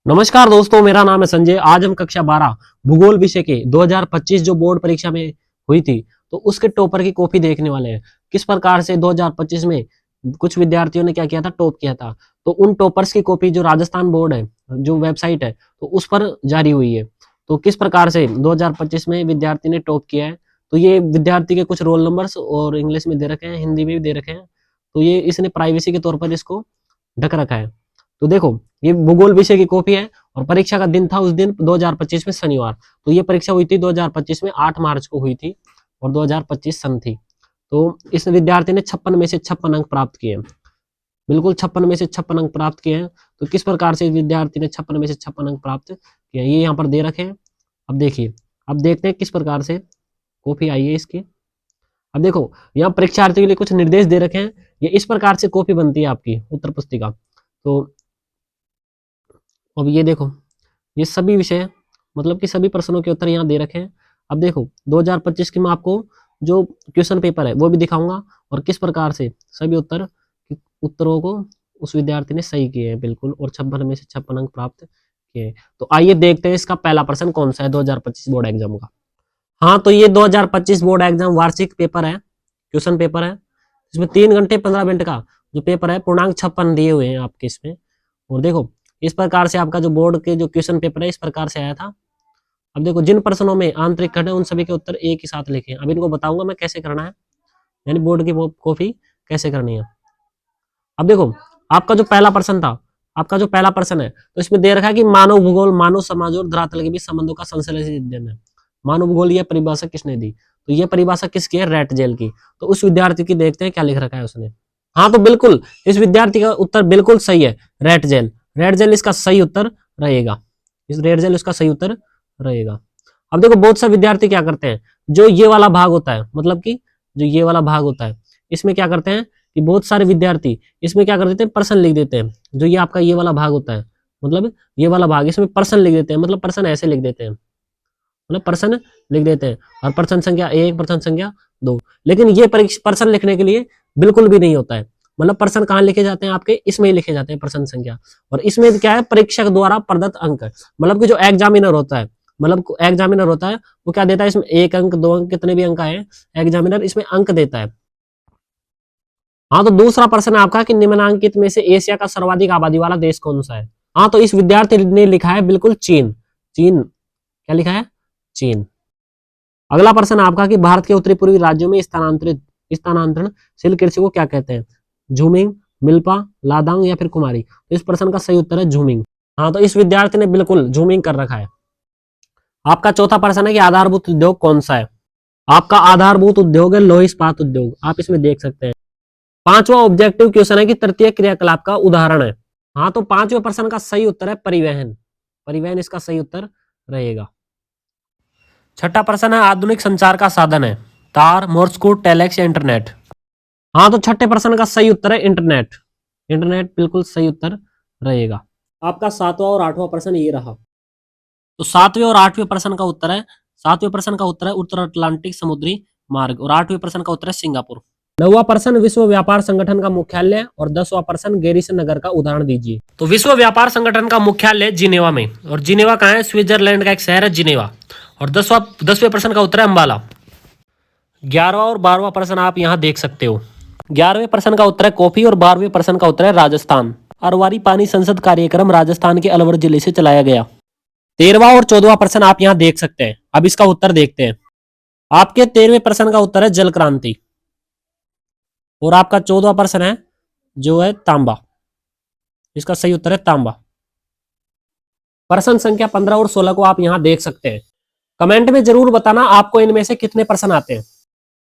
नमस्कार दोस्तों, मेरा नाम है संजय। आज हम कक्षा 12 भूगोल विषय के 2025 जो बोर्ड परीक्षा में हुई थी, तो उसके टॉपर की कॉपी देखने वाले हैं। किस प्रकार से 2025 में कुछ विद्यार्थियों ने क्या किया था, टॉप किया था। तो उन टॉपर्स की कॉपी जो राजस्थान बोर्ड है, जो वेबसाइट है, तो उस पर जारी हुई है। तो किस प्रकार से 2025 में विद्यार्थी ने टॉप किया है, तो ये विद्यार्थी के कुछ रोल नंबर्स और इंग्लिश में दे रखे हैं, हिंदी में भी दे रखे हैं। तो ये इसने प्राइवेसी के तौर पर इसको ढक रखा है। तो देखो, ये भूगोल विषय की कॉपी है और परीक्षा का दिन था उस दिन 2025 में शनिवार। तो ये परीक्षा हुई थी 2025 में 8 मार्च को हुई थी और 2025 सन थी। तो इस विद्यार्थी ने 56 में से 56 अंक प्राप्त किए हैं। बिल्कुल 56 में से 56 अंक प्राप्त किए हैं। तो किस प्रकार से इस विद्यार्थी ने 56 में से 56 अंक प्राप्त किए, ये यहाँ पर दे रखे हैं। अब देखिए, अब देखते हैं किस प्रकार से कॉपी आई है इसकी। अब देखो, यहाँ परीक्षार्थियों के लिए कुछ निर्देश दे रखे हैं। ये इस प्रकार से कॉपी बनती है आपकी उत्तर पुस्तिका। तो अब ये देखो, ये सभी विषय मतलब कि सभी प्रश्नों के उत्तर यहाँ दे रखे हैं। अब देखो 2025 की मैं आपको जो क्वेश्चन पेपर है वो भी दिखाऊंगा और किस प्रकार से सभी उत्तरों को उस विद्यार्थी ने सही किए हैं बिल्कुल, और 56 में से 56 अंक प्राप्त किए हैं। तो आइए देखते हैं इसका पहला प्रश्न कौन सा है 2025 बोर्ड एग्जाम का। हाँ, तो ये 2025 बोर्ड एग्जाम वार्षिक पेपर है, क्वेश्चन पेपर है। इसमें 3 घंटे 15 मिनट का जो पेपर है, पूर्णांक 56 दिए हुए हैं आपके इसमें। और देखो, इस प्रकार से आपका जो बोर्ड के जो क्वेश्चन पेपर है इस प्रकार से आया था। अब देखो, जिन प्रश्नों में आंतरिक खंड है उन सभी के उत्तर एक ही साथ लिखे। अब इनको बताऊंगा मैं कैसे करना है, यानी बोर्ड की कॉपी कैसे करनी है। अब देखो, आपका जो पहला प्रश्न था, आपका जो पहला प्रश्न है, तो इसमें दे रखा है कि मानव भूगोल मानव समाज और धरातल के बीच संबंधों का संश्लेषित अध्ययन है। मानव भूगोल यह परिभाषा किसने दी, तो यह परिभाषा किसकी है, रेट जेल की। तो उस विद्यार्थी की देखते हैं क्या लिख रखा है उसने। हाँ, तो बिल्कुल इस विद्यार्थी का उत्तर बिल्कुल सही है, रेट जेल। रेड जेल इसका सही उत्तर रहेगा, इस रेड जेल इसका सही उत्तर रहेगा। अब देखो, बहुत सा विद्यार्थी क्या करते हैं, जो ये वाला भाग होता है, मतलब कि जो ये वाला भाग होता है, इसमें क्या करते हैं कि बहुत सारे विद्यार्थी इसमें क्या कर देते हैं, पर्सन लिख देते हैं। जो ये आपका ये वाला भाग होता है, मतलब ये वाला भाग, इसमें पर्सन लिख देते हैं, मतलब पर्सन ऐसे लिख देते हैं, मतलब पर्सन लिख देते हैं, और पर्सन संख्या 1, पर्सन संख्या 2। लेकिन ये पर्सन लिखने के लिए बिल्कुल भी नहीं होता है। मतलब पर्सन कहाँ लिखे जाते हैं, आपके इसमें ही लिखे जाते हैं पर्सन संख्या। और इसमें क्या है, परीक्षक द्वारा प्रदत्त अंक, मतलब कि जो एग्जामिनर होता है, मतलब एग्जामिनर होता है वो क्या देता है, इसमें 1 अंक 2 अंक कितने भी अंक आए, एग्जामिनर इसमें अंक देता है। हाँ, तो दूसरा प्रश्न है आपका कि निम्नांकित में से एशिया का सर्वाधिक आबादी वाला देश कौन सा है। हाँ, तो इस विद्यार्थी ने लिखा है बिल्कुल चीन। चीन, क्या लिखा है, चीन। अगला प्रश्न आपका कि भारत के उत्तरी पूर्वी राज्यों में स्थानांतरणशील कृषि को क्या कहते हैं, झूमिंग, मिल्पा, लादांग या फिर कुमारी। तो इस प्रश्न का सही उत्तर है झूमिंग। हाँ, तो इस विद्यार्थी ने बिल्कुल झूमिंग कर रखा है। आपका चौथा प्रश्न है कि आधारभूत उद्योग कौन सा है। आपका आधारभूत उद्योग है लौह इस्पात उद्योग, आप इसमें देख सकते हैं। पांचवा ऑब्जेक्टिव क्वेश्चन है कि तृतीय क्रियाकलाप का उदाहरण है। हाँ, तो पांचवें प्रश्न का सही उत्तर है परिवहन। परिवहन इसका सही उत्तर रहेगा। छठा प्रश्न है आधुनिक संचार का साधन है तार, मोर्स कोड, टेलेक्स या इंटरनेट। हाँ, तो छठे प्रश्न का सही उत्तर है इंटरनेट। इंटरनेट बिल्कुल सही उत्तर रहेगा। आपका सातवां और आठवां प्रश्न ये रहा। तो सातवें और आठवें प्रश्न का उत्तर है, सातवें प्रश्न का उत्तर है उत्तर अटलांटिक समुद्री मार्ग, और आठवें प्रश्न का उत्तर है सिंगापुर। नौवां प्रश्न विश्व व्यापार संगठन का मुख्यालय, और 10वां प्रश्न गैरिसन नगर का उदाहरण दीजिए। तो विश्व व्यापार संगठन का मुख्यालय जिनेवा में, और जिनेवा कहाँ है, स्विट्जरलैंड का एक शहर है जिनेवा। और 10वें प्रश्न का उत्तर है अम्बाला। 11वां और 12वां प्रश्न आप यहाँ देख सकते हो। 11वें प्रश्न का उत्तर है कॉफी, और 12वें प्रश्न का उत्तर है राजस्थान। अरवारी पानी संसद कार्यक्रम राजस्थान के अलवर जिले से चलाया गया। 13वां और 14वां प्रश्न आप यहाँ देख सकते हैं। अब इसका उत्तर देखते हैं। आपके 13वें प्रश्न का उत्तर है जल क्रांति, और आपका 14वां प्रश्न है जो है तांबा, इसका सही उत्तर है तांबा। प्रश्न संख्या 15 और 16 को आप यहाँ देख सकते हैं। कमेंट में जरूर बताना आपको इनमें से कितने प्रश्न आते हैं।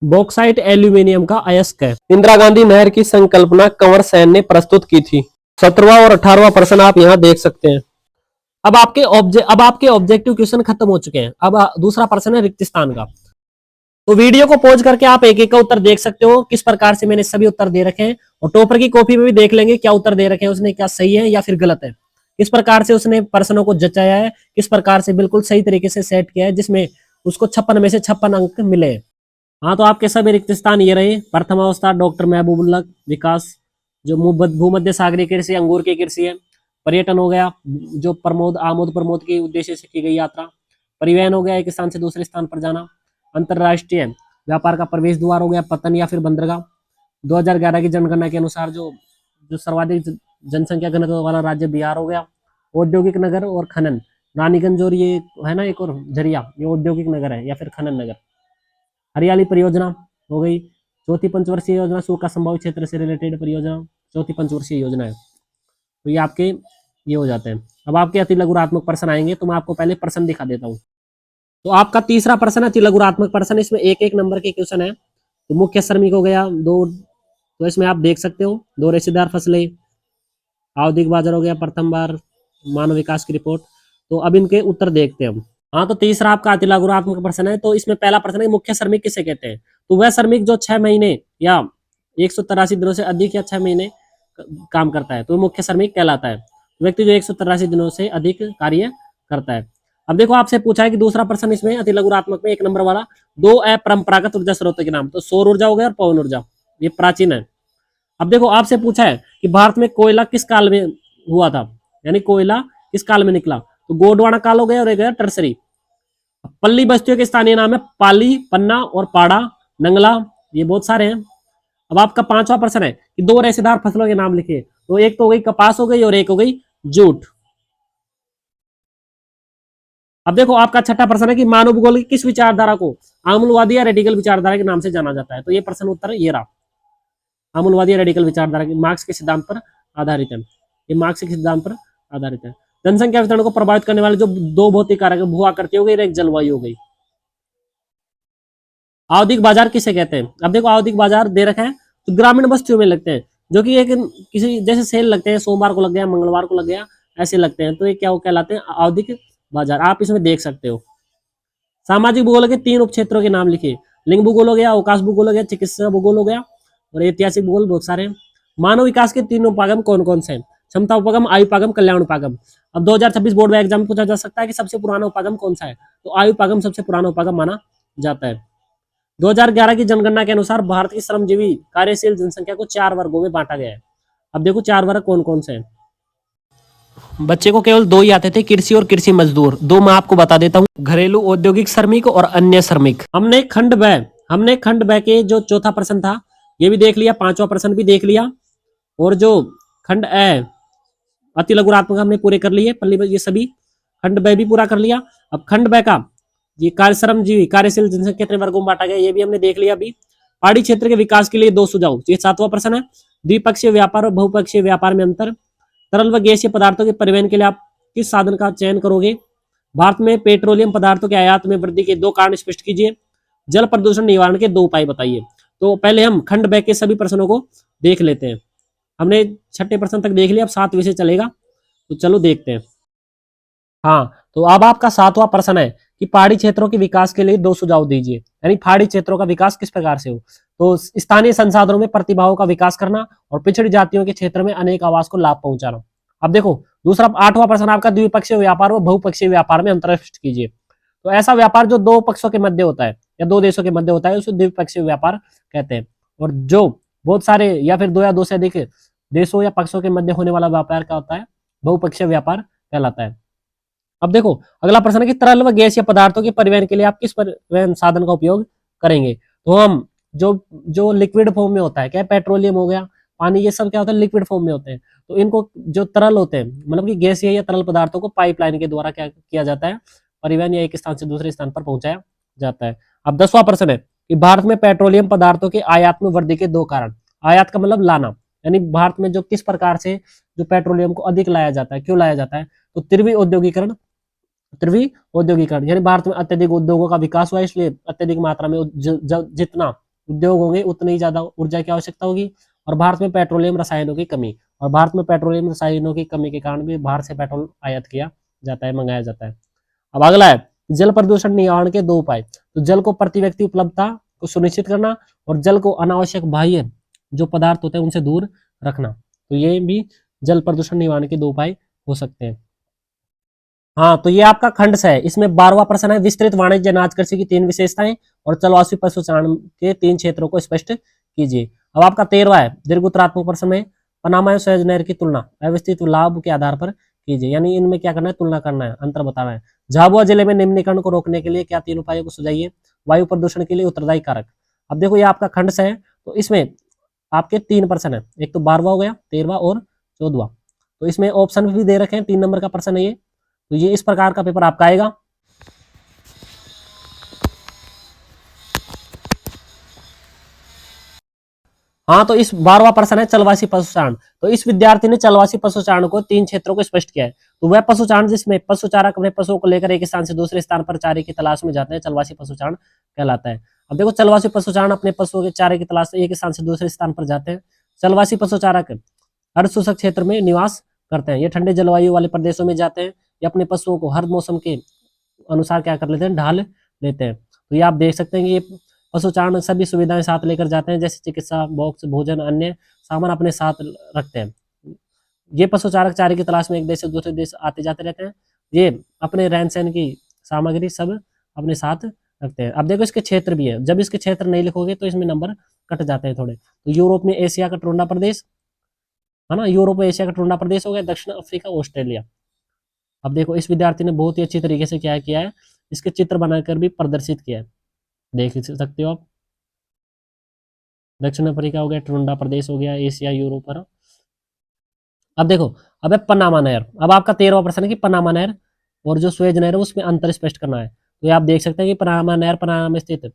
बॉक्साइट एल्यूमिनियम का अयस्क है। इंदिरा गांधी नहर की संकल्पना कंवर सेन ने प्रस्तुत की थी। 17वां और 18वां प्रश्न आप यहाँ देख सकते हैं। अब आपके ऑब्जेक्टिव क्वेश्चन खत्म हो चुके हैं। अब दूसरा प्रश्न है रिक्त स्थान का। तो वीडियो को पॉज करके आप एक एक का उत्तर देख सकते हो, किस प्रकार से मैंने सभी उत्तर दे रखे हैं। और टॉपर की कॉपी में भी देख लेंगे क्या उत्तर दे रखे हैं उसने, क्या सही है या फिर गलत है, किस प्रकार से उसने प्रश्नों को जचाया है, किस प्रकार से बिल्कुल सही तरीके से सेट किया है जिसमें उसको 56 में से 56 अंक मिले। हाँ, तो आपके सभी रिक्त स्थान ये रहे। प्रथम अवस्था डॉक्टर महबूबुल्लाह विकास, जो भूमध्य सागरीय कृषि अंगूर की कृषि है। पर्यटन हो गया, जो प्रमोद आमोद प्रमोद के उद्देश्य से की गई यात्रा। परिवहन हो गया, एक स्थान से दूसरे स्थान पर जाना। अंतरराष्ट्रीय व्यापार का प्रवेश द्वार हो गया पतन या फिर बंदरगाह। 2011 की जनगणना के अनुसार जो जो सर्वाधिक जनसंख्या घनत्व वाला राज्य बिहार हो गया। औद्योगिक नगर और खनन, रानीगंज और ये है ना एक और झरिया, ये औद्योगिक नगर है या फिर खनन नगर। हरियाली परियोजना हो गई। चौथी पंचवर्षीय योजना, सूखा संभावित क्षेत्र से रिलेटेड परियोजना, चौथी पंचवर्षीय योजना है। तो ये आपके ये हो जाते हैं। अब आपके अति लघुरात्मक प्रश्न आएंगे, तो मैं आपको पहले प्रश्न दिखा देता हूँ। तो आपका तीसरा प्रश्न है अति लघुरात्मक प्रश्न, इसमें एक एक नंबर के क्वेश्चन है। तो मुख्य श्रमिक हो गया दो, तो इसमें आप देख सकते हो दो रेशेदार फसलें, आवधिक बाजार हो गया प्रथम बार, मानव विकास की रिपोर्ट। तो अब इनके उत्तर देखते हैं हम। हाँ, तो तीसरा आपका अति लघुरात्मक प्रश्न है। तो इसमें पहला प्रश्न है मुख्य श्रमिक किसे कहते हैं। तो वह श्रमिक जो 6 महीने या 183 दिनों से अधिक या 6 महीने काम करता है, तो मुख्य श्रमिक कहलाता है। व्यक्ति जो 183 दिनों से अधिक कार्य करता है। अब देखो आपसे पूछा है कि दूसरा प्रश्न इसमें अति लघुरात्मक में 1 नंबर वाला, दो अपरंपरागत ऊर्जा स्रोतों के नाम। तो सौर ऊर्जा हो गया और पवन ऊर्जा, ये प्राचीन है। अब देखो आपसे पूछा है कि भारत में कोयला किस काल में हुआ था, यानी कोयला किस काल में निकला। तो गोंडवाना काल हो गया और एक है टर्सरी। पल्ली बस्तियों के स्थानीय नाम है पाली, पन्ना और पाड़ा, नंगला, ये बहुत सारे हैं। अब आपका पांचवा प्रश्न है कि दो रेशेदार फसलों के नाम लिखिए। तो एक तो हो गई कपास हो गई और एक हो गई जूट। अब देखो आपका छठा प्रश्न है कि मानव भूगोल की किस विचारधारा को आमूलवादी या रेडिकल विचारधारा के नाम से जाना जाता है। तो ये प्रश्न उत्तर ये रहा, आमूलवादी या रेडिकल विचारधारा की, मार्क्स के सिद्धांत पर आधारित है। ये मार्क्स के सिद्धांत पर आधारित है। जनसंख्या वितरण को प्रभावित करने वाले जो दो भौतिक कारक, भू आकृति हो गई और एक जलवायु हो गई। आवधिक बाजार किसे कहते हैं। अब देखो आवधिक बाजार दे रखा है, तो ग्रामीण बस्तियों में लगते हैं, जो कि एक किसी जैसे सेल लगते हैं, सोमवार को लग गया, मंगलवार को लग गया, ऐसे लगते हैं। तो ये क्या कहलाते हैं, आवधिक बाजार। आप इसमें देख सकते हो। सामाजिक भूगोल के 3 उप क्षेत्रों के नाम लिखिए। लिंग भूगोल हो गया, अवकाश भूगोल हो गया, चिकित्सा भूगोल हो गया और ऐतिहासिक भूगोल, बहुत सारे हैं। मानव विकास के 3 उपागम कौन कौन से हैं। क्षमता उपागम, आयु उपागम, कल्याण उपागम। अब 2026 बोर्ड में एग्जाम पूछा जा सकता है कि सबसे पुराना उपागम कौन सा है। तो आयु उपागम सबसे पुराना उपागम माना जाता है। 2011 की जनगणना के अनुसार भारत की श्रमजीवी कार्यशील जनसंख्या को 4 वर्गों में बांटा गया है। अब देखो 4 वर्ग कौन कौन से हैं। बच्चे को केवल 2 ही आते थे, कृषि और कृषि मजदूर। 2 मैं आपको बता देता हूँ, घरेलू औद्योगिक श्रमिक और अन्य श्रमिक। हमने खंड ब के जो चौथा प्रश्न था ये भी देख लिया, पांचवा प्रश्न भी देख लिया, और जो खंड ए अति लघुरात्मक हमने पूरे कर लिए, ये सभी खंड ब भी पूरा कर लिया। अब खंड ब का ये श्रमजीवी कार्यशील जनसंख्या कितने वर्गों में बांटा गया ये भी हमने देख लिया। अभी पहाड़ी क्षेत्र के विकास के लिए 2 सुझाव, ये 7वां प्रश्न है। द्विपक्षीय व्यापार और बहुपक्षीय व्यापार में अंतर। तरल व गैसीय पदार्थों के परिवहन के लिए आप किस साधन का चयन करोगे। भारत में पेट्रोलियम पदार्थों के आयात में वृद्धि के 2 कारण स्पष्ट कीजिए। जल प्रदूषण निवारण के 2 उपाय बताइए। तो पहले हम खंड ब के सभी प्रश्नों को देख लेते हैं। हमने 6ठे प्रश्न तक देख लिया, अब 7 विषय चलेगा, तो चलो देखते हैं। हाँ, तो अब आपका 7वां प्रश्न है कि पहाड़ी क्षेत्रों के विकास के लिए 2 सुझाव दीजिए, यानी पहाड़ी क्षेत्रों का विकास किस प्रकार से हो। तो स्थानीय संसाधनों में प्रतिभाओं का विकास करना और पिछड़ी जातियों के क्षेत्र में अनेक आवास को लाभ पहुंचाना। अब देखो दूसरा 8वां प्रश्न आपका द्विपक्षीय व्यापार व बहुपक्षीय व्यापार में अंतर स्पष्ट कीजिए। तो ऐसा व्यापार जो 2 पक्षों के मध्य होता है या 2 देशों के मध्य होता है उसे द्विपक्षीय व्यापार कहते हैं। और जो बहुत सारे या फिर 2 या 2 से अधिक देशों या पक्षों के मध्य होने वाला व्यापार क्या होता है, बहुपक्षीय व्यापार कहलाता है। अब देखो अगला प्रश्न है कि तरल व गैसीय पदार्थों के परिवहन के लिए आप किस परिवहन साधन का उपयोग करेंगे। तो हम जो जो लिक्विड फॉर्म में होता है, क्या पेट्रोलियम हो गया, पानी, ये सब क्या होता है लिक्विड फॉर्म में होते हैं। तो इनको जो तरल होते हैं, मतलब कि गैसीय या तरल पदार्थों को पाइपलाइन के द्वारा क्या किया जाता है, परिवहन या एक स्थान से दूसरे स्थान पर पहुंचाया जाता है। अब 10वां प्रश्न है कि भारत में पेट्रोलियम पदार्थों के आयात में वृद्धि के 2 कारण। आयात का मतलब लाना, यानी भारत में जो किस प्रकार से जो पेट्रोलियम को अधिक लाया जाता है, क्यों लाया जाता है। तो त्रिवी औद्योगिकरण, यानी भारत में अत्यधिक उद्योगों का विकास हुआ, इसलिए अत्यधिक मात्रा में जितना उद्योग होंगे उतनी ही ज्यादा ऊर्जा की आवश्यकता होगी। और भारत में पेट्रोलियम रसायनों की कमी, और भारत में पेट्रोलियम रसायनों की कमी के कारण भी बाहर से पेट्रोल आयात किया जाता है, मंगाया जाता है। अब अगला है जल प्रदूषण निवारण के 2 उपाय। तो जल को प्रति व्यक्ति उपलब्धता को सुनिश्चित करना और जल को अनावश्यक बाह्य जो पदार्थ होते हैं उनसे दूर रखना। तो ये भी जल प्रदूषण निवारण के 2 उपाय हो सकते हैं। हाँ, तो ये आपका खंड से है। इसमें 12वां प्रश्न है विस्तृत वाणिज्य अनाज कृषि की 3 विशेषताएं और जलवायु पशुचारण के 3 क्षेत्रों को स्पष्ट कीजिए। अब आपका 13वां है दीर्घ उत्तरात्मक प्रश्न में पनामा और सुएज नहर की तुलना अवस्थित लाभ के आधार पर कीजिए, यानी इनमें क्या करना है, तुलना करना है, अंतर बताना है। झाबुआ जिले में निम्नीकरण को रोकने के लिए क्या 3 उपायों को सुझाइए। वायु प्रदूषण के लिए उत्तरदायी कारक। अब देखो ये आपका खंड से है, तो इसमें आपके 3 प्रश्न है, एक तो 12वां हो गया, 13वां और 14वां। तो इसमें ऑप्शन भी दे रखे हैं, 3 नंबर का प्रश्न है ये। तो ये इस प्रकार का पेपर आपका आएगा। हाँ, तो इस 12वां प्रश्न है चलवासी पशुचारण। तो इस विद्यार्थी ने चलवासी पशुचारण को 3 क्षेत्रों को स्पष्ट किया है। तो वह पशुचारण जिसमें पशुचारक अपने पशुओं को लेकर एक स्थान से दूसरे स्थान पर चारे की तलाश में जाते हैं, चलवासी पशुचारण कहलाता है। अब देखो चलवासी पशुचारण अपने पशुओं के चारे की तलाश से एक स्थान से दूसरे स्थान पर जाते हैं। चलवासी पशुचारक अर्धशुष्क क्षेत्र में निवास करते हैं, ये ठंडे जलवायु वाले प्रदेशों में जाते हैं, ये अपने पशुओं को हर मौसम के अनुसार क्या कर लेते हैं, ढाल लेते हैं। तो ये आप देख सकते हैं कि ये पशुचारण सभी सुविधाएं साथ लेकर जाते हैं, जैसे चिकित्सा बॉक्स, भोजन, अन्य सामान अपने साथ रखते हैं। ये पशुचारक चारे की तलाश में एक देश से दूसरे देश आते जाते रहते हैं। ये अपने रहन सहन की सामग्री सब अपने साथ रखते हैं। अब देखो इसके क्षेत्र भी है, जब इसके क्षेत्र नहीं लिखोगे तो इसमें नंबर कट जाते हैं थोड़े। तो यूरोप में एशिया का टुंडा प्रदेश है ना, यूरोप एशिया का टुंडा प्रदेश हो गया, दक्षिण अफ्रीका, ऑस्ट्रेलिया। अब देखो इस विद्यार्थी ने बहुत ही अच्छी तरीके से क्या किया है, इसके चित्र बनाकर भी प्रदर्शित किया है, देख सकते हो आप। दक्षिण अफ्रीका हो गया, टुंडा प्रदेश हो गया, एशिया, यूरोप पर। अब देखो, अब है पनामा नहर। अब आपका 13वां प्रश्न है कि पनामा नहर और जो स्वेज नहर है उसमें अंतर स्पष्ट करना है। तो ये आप देख सकते हैं कि पनामा नहर पनामा में स्थित,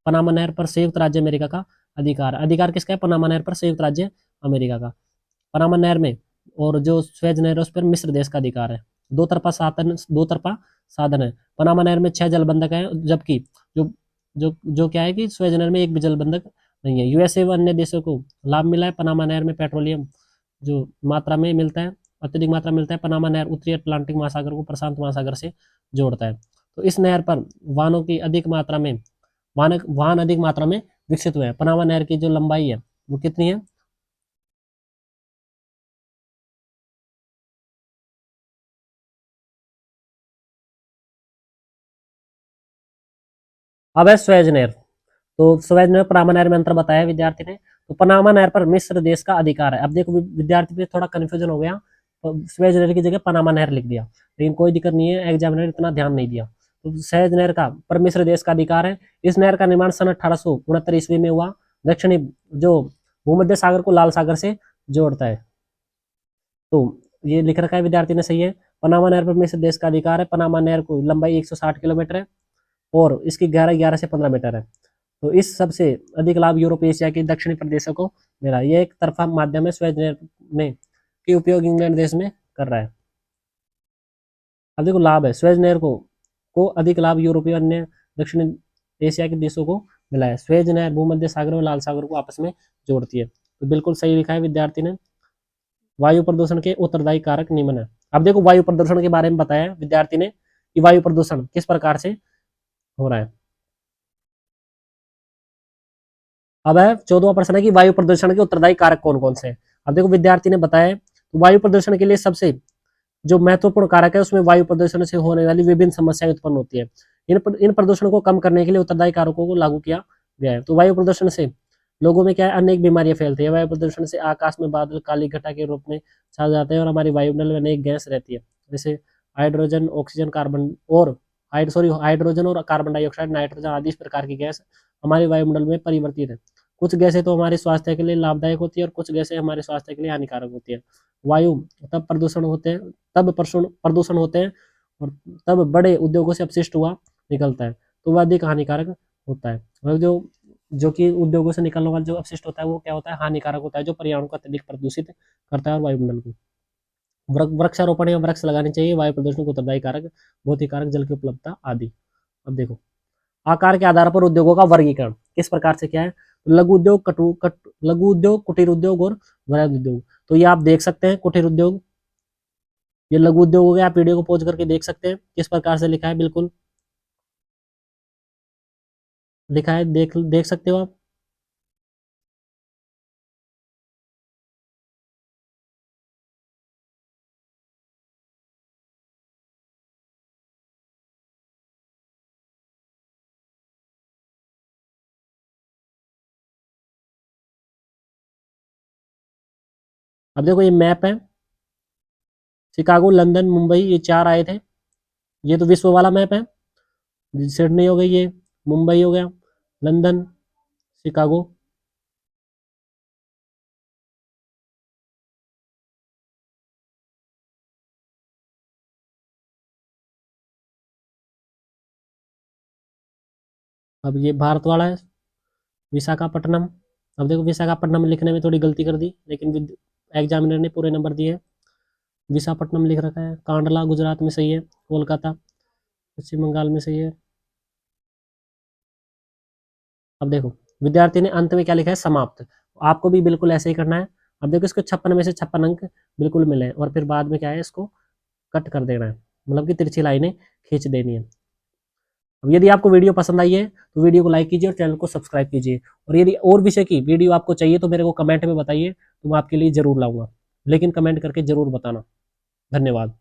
पनामा नहर पर संयुक्त राज्य अमेरिका का अधिकार, अधिकार किसका है, पनामा नहर पर संयुक्त राज्य अमेरिका का। पनामा नहर में और जो स्वेज नहर है उस पर मिस्र देश का अधिकार है। दो तरफा साधन है। पनामा नहर में 6 जलबंधक है, जबकि जो जो जो क्या है कि स्वेज नहर में एक भी जलबंधक नहीं है। यूएसए व अन्य देशों को लाभ मिला है। पनामा नहर में पेट्रोलियम जो मात्रा में मिलता है, अत्यधिक मात्रा में मिलता है। पनामा नहर उत्तरी अटलांटिक महासागर को प्रशांत महासागर से जोड़ता है। तो इस नहर पर वाहनों की अधिक मात्रा में वाहन अधिक मात्रा में विकसित हुए हैं। पनामा नहर की जो लंबाई है वो कितनी है, अब है स्वेज नहर। तो स्वेज नहर पनामा नहर में अंतर बताया विद्यार्थी ने। तो पनामा नहर पर मिस्र देश का अधिकार है। अब देखो विद्यार्थी पे थोड़ा कंफ्यूजन हो गया, तो स्वेज नहर की जगह पनामा नहर लिख दिया, लेकिन कोई दिक्कत नहीं है, एग्जामिनर इतना ध्यान नहीं दिया। तो स्वेज नहर का पर मिस्र देश का अधिकार है। इस नहर का निर्माण सन 1869 ईस्वी में हुआ। दक्षिणी जो भूमध्य सागर को लाल सागर से जोड़ता है। तो ये लिख रखा है विद्यार्थी ने, सही है। पनामा नहर पर मिस्र देश का अधिकार है। पनामा नहर को लंबाई 160 किलोमीटर है और इसकी गहराई 11 से 15 मीटर है। तो इस सबसे अधिक लाभ यूरोप एशिया के दक्षिणी प्रदेशों को मिला। ये एक तरफा माध्यम है, स्वेज नहर में के उपयोग इंग्लैंड देश में कर रहा है। अब देखो लाभ है, स्वेज नहर को अधिक लाभ यूरोपीय अन्य दक्षिण एशिया के देशों को मिला है। स्वेज नहर भूमध्य सागर और लाल सागर को आपस में जोड़ती है। तो बिल्कुल सही लिखा है विद्यार्थी ने। वायु प्रदूषण के उत्तरदायी कारक निम्न है। अब देखो वायु प्रदूषण के बारे में बताया विद्यार्थी ने कि वायु प्रदूषण किस प्रकार से हो रहा है। अब है 14वां प्रश्न है कि वायु प्रदूषण के उत्तरदायी कारक कौन कौन से हैं। अब देखो विद्यार्थी ने बताया तो वायु प्रदूषण के लिए सबसे जो महत्वपूर्ण कारक है उसमें वायु प्रदूषण से होने वाली विभिन्न समस्याएं उत्पन्न होती है। इन प्रदूषण को कम करने के लिए उत्तरदायी कारकों को लागू किया गया है। तो वायु प्रदूषण से लोगों में क्या है, अनेक बीमारियां फैलती है। वायु प्रदूषण से आकाश में बादल काली घटा के रूप में छा जाते हैं और हमारी वायुमंडल में अनेक गैस रहती है, जैसे हाइड्रोजन, ऑक्सीजन, कार्बन और हाइड्रोजन और कार्बन डाइऑक्साइड, नाइट्रोजन आदि इस प्रकार की गैस हमारे वायुमंडल में परिवर्तित है। कुछ गैसें तो हमारे स्वास्थ्य के लिए लाभदायक होती है और कुछ गैसें हमारे स्वास्थ्य के लिए हानिकारक होती है। वायु तब प्रदूषण होते हैं तब प्रदूषण होते हैं और तब बड़े उद्योगों से अपशिष्ट हुआ निकलता है, तो वह अधिक हानिकारक होता है। और जो जो कि उद्योगों से निकलने वाला जो अपशिष्ट होता है वो क्या होता है, हानिकारक होता है, जो पर्यावरण को अत्यधिक प्रदूषित करता है और वायुमंडल को। वृक्षारोपण या वृक्ष लगाने चाहिए। वायु प्रदूषण को उत्तरदायी कारक, भौतिक कारक, जल की उपलब्धता आदि। अब देखो आकार के आधार पर उद्योगों का वर्गीकरण किस प्रकार से क्या है, लघु उद्योग, लघु उद्योग, कुटीर उद्योग और वृहद उद्योग। तो ये आप देख सकते हैं कुटीर उद्योग, ये लघु उद्योग हो गया। आप वीडियो को पॉज करके देख सकते हैं किस प्रकार से लिखा है, बिल्कुल लिखा है, देख देख सकते हो आप। अब देखो ये मैप है, शिकागो, लंदन, मुंबई, ये 4 आए थे। ये तो विश्व वाला मैप है। सिडनी हो गई, ये मुंबई हो गया, लंदन, शिकागो। अब ये भारत वाला है, विशाखापट्टनम। अब देखो विशाखापट्टनम लिखने में थोड़ी गलती कर दी, लेकिन एग्जामिनर ने पूरे नंबर दिए। विशाखापट्टनम लिख रखा है। कांडला गुजरात में सही है। कोलकाता पश्चिम बंगाल में सही है। अब देखो विद्यार्थी ने अंत में क्या लिखा है, समाप्त। आपको भी बिल्कुल ऐसे ही करना है। अब देखो इसको 56 में से 56 अंक बिल्कुल मिले हैं, और फिर बाद में क्या है, इसको कट कर देना है, मतलब कि तिरछी लाइनें खींच देनी है। अब यदि आपको वीडियो पसंद आई है तो वीडियो को लाइक कीजिए और चैनल को सब्सक्राइब कीजिए। और यदि और विषय की वीडियो आपको चाहिए तो मेरे को कमेंट में बताइए, तो मैं आपके लिए जरूर लाऊंगा, लेकिन कमेंट करके जरूर बताना। धन्यवाद।